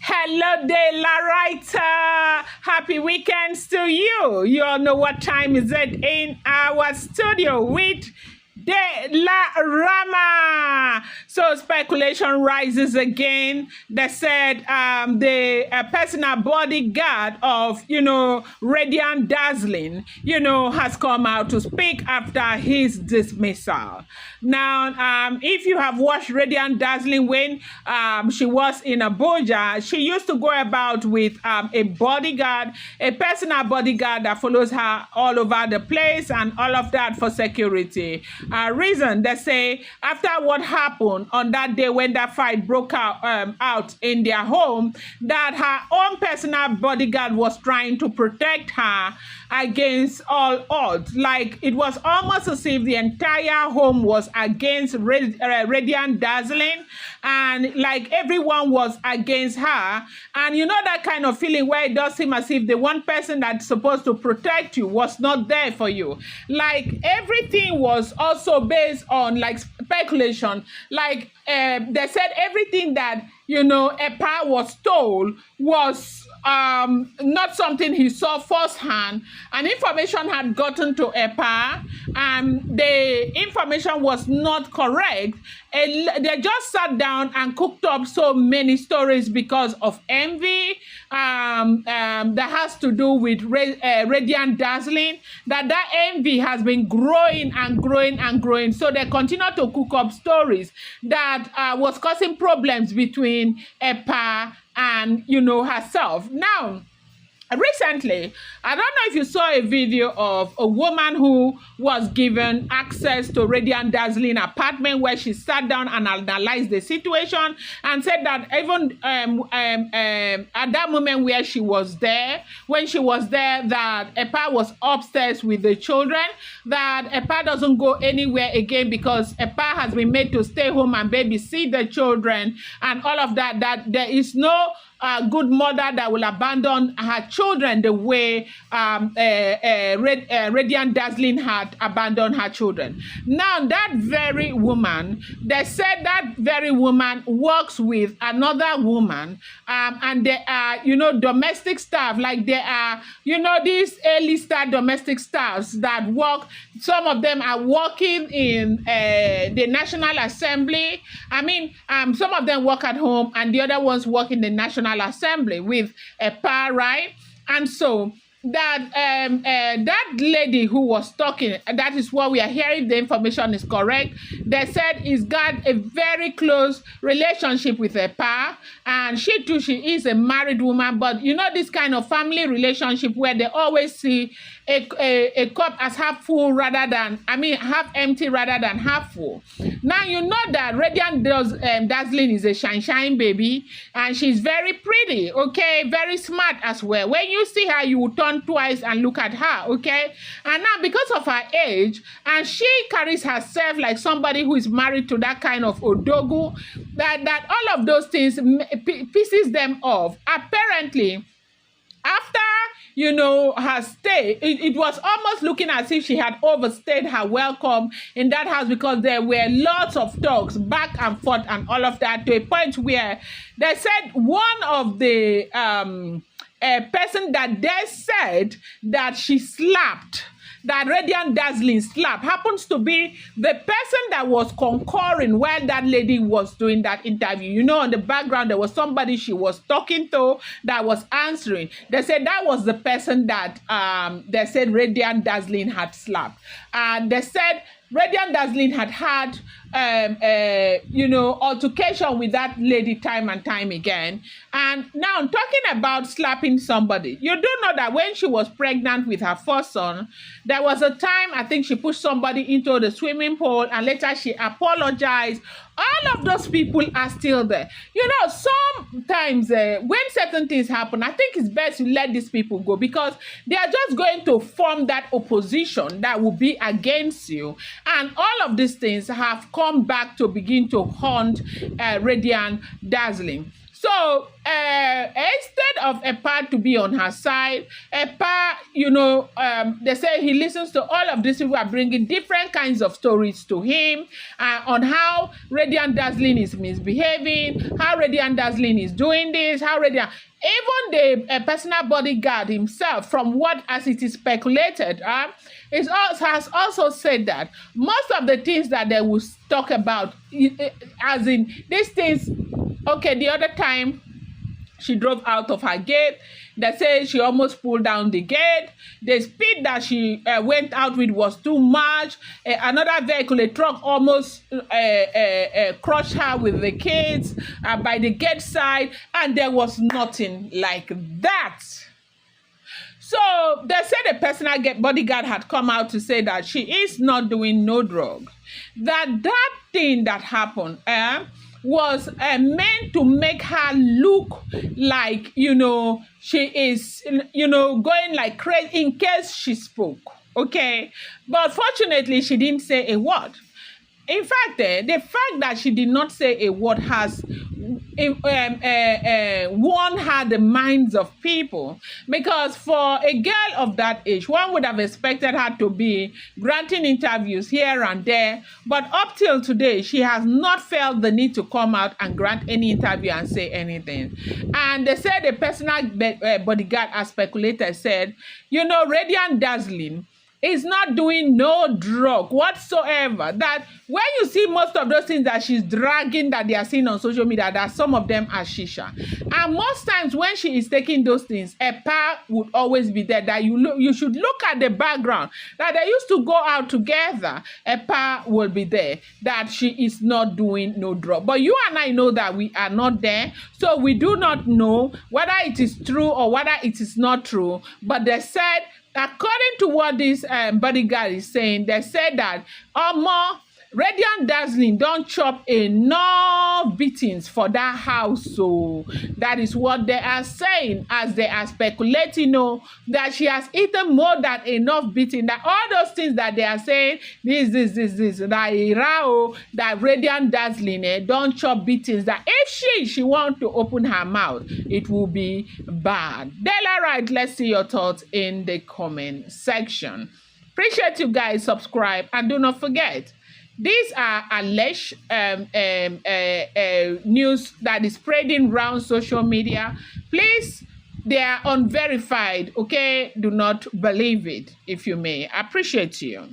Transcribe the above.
Hello there, Larita. Happy weekends to you. You all know what time is it in our studio with De La Rama. So speculation rises again. They said the personal bodyguard of, Rediant Dazzling, has come out to speak after his dismissal. Now, if you have watched Rediant Dazzling when she was in Abuja, she used to go about with a bodyguard, a personal bodyguard that follows her all over the place and all of that for security. Reason they say after what happened on that day when that fight broke out in their home, that her own personal bodyguard was trying to protect her against all odds. Like it was almost as if the entire home was against Rediant Dazzling, and like everyone was against her. And you know that kind of feeling where it does seem as if the one person that's supposed to protect you was not there for you. Like everything was also based on like speculation. Like they said everything that Epa was told was not something he saw firsthand, and information had gotten to Epa, and the information was not correct. They just sat down and cooked up so many stories because of envy that has to do with Rediant Dazzling, that envy has been growing and growing and growing. So they continue to cook up stories that was causing problems between Epa and herself. Now, recently, I don't know if you saw a video of a woman who was given access to Rediant Dazzling apartment, where she sat down and analyzed the situation and said that even at that moment where she was there, when she was there, that Epa was upstairs with the children, that Epa doesn't go anywhere again because Epa has been made to stay home and babysit the children and all of that, that there is no good mother that will abandon her children the way Rediant Dazzling had abandoned her children. Now, that very woman, they said that very woman works with another woman, and they are, domestic staff, like they are, these A-lister domestic staffs that work. Some of them are working in the National Assembly. I mean, some of them work at home, and the other ones work in the National Assembly with Epa, right? And so that that lady who was talking, that is what we are hearing, the information is correct. They said he's got a very close relationship with Epa, and she is a married woman, but this kind of family relationship where they always see a cup as half full rather than, half empty rather than half full. Now, that Rediant Dazzling is a shine baby, and she's very pretty, okay, very smart as well. When you see her, you will turn twice and look at her, okay? And now, because of her age, and she carries herself like somebody who is married to that kind of odogu, that all of those things pisses them off. Apparently, after her stay, it was almost looking as if she had overstayed her welcome in that house, because there were lots of talks back and forth and all of that, to a point where they said one of the person that they said that she slapped, that Rediant Dazzling slap, happens to be the person that was concurring while that lady was doing that interview. On the background, there was somebody she was talking to that was answering. They said that was the person that they said Rediant Dazzling had slapped. And they said Rediant Dazzling had altercation with that lady time and time again. And now, talking about slapping somebody, you do know that when she was pregnant with her first son, there was a time, I think she pushed somebody into the swimming pool, and later she apologized. All of those people are still there. Sometimes when certain things happen, I think it's best to let these people go, because they are just going to form that opposition that will be against you. And all of these things have come back to begin to haunt Rediant Dazzling. So instead of Epa to be on her side. Epa, they say he listens to all of these people are bringing different kinds of stories to him on how Rediant Dazzling is misbehaving, how Rediant Dazzling is doing this, how Rediant... Even the personal bodyguard himself, from what as it is speculated, has also said that most of the things that they will talk about, as in these things, okay, the other time she drove out of her gate, they say she almost pulled down the gate. The speed that she went out with was too much. Another vehicle, a truck, almost crushed her with the kids by the gate side, and there was nothing like that. So they said the personal bodyguard had come out to say that she is not doing no drug. That thing that happened was meant to make her look like, she is, going like crazy in case she spoke, okay? But fortunately, she didn't say a word. In fact, the fact that she did not say a word has won her the minds of people, because for a girl of that age, one would have expected her to be granting interviews here and there, but up till today, she has not felt the need to come out and grant any interview and say anything. And they said the personal bodyguard, as speculated, said, Radiant Dazzling is not doing no drug whatsoever. That when you see most of those things that she's dragging that they are seeing on social media, that some of them are shisha. And most times when she is taking those things, a pa would always be there. That you should look at the background. That they used to go out together. A pa will be there. That she is not doing no drug. But you and I know that we are not there. So we do not know whether it is true or whether it is not true. But they said, according to what this bodyguard is saying, they said that Radiant Dazzling don't chop enough beatings for that house. So that is what they are saying, as they are speculating, that she has eaten more than enough beating. That all those things that they are saying, this, that Radiant Dazzling don't chop beatings. That if she want to open her mouth, it will be bad. Della, right? Let's see your thoughts in the comment section. Appreciate you guys. Subscribe and do not forget. These are alleged news that is spreading around social media. Please, they are unverified, okay? Do not believe it, if you may. I appreciate you.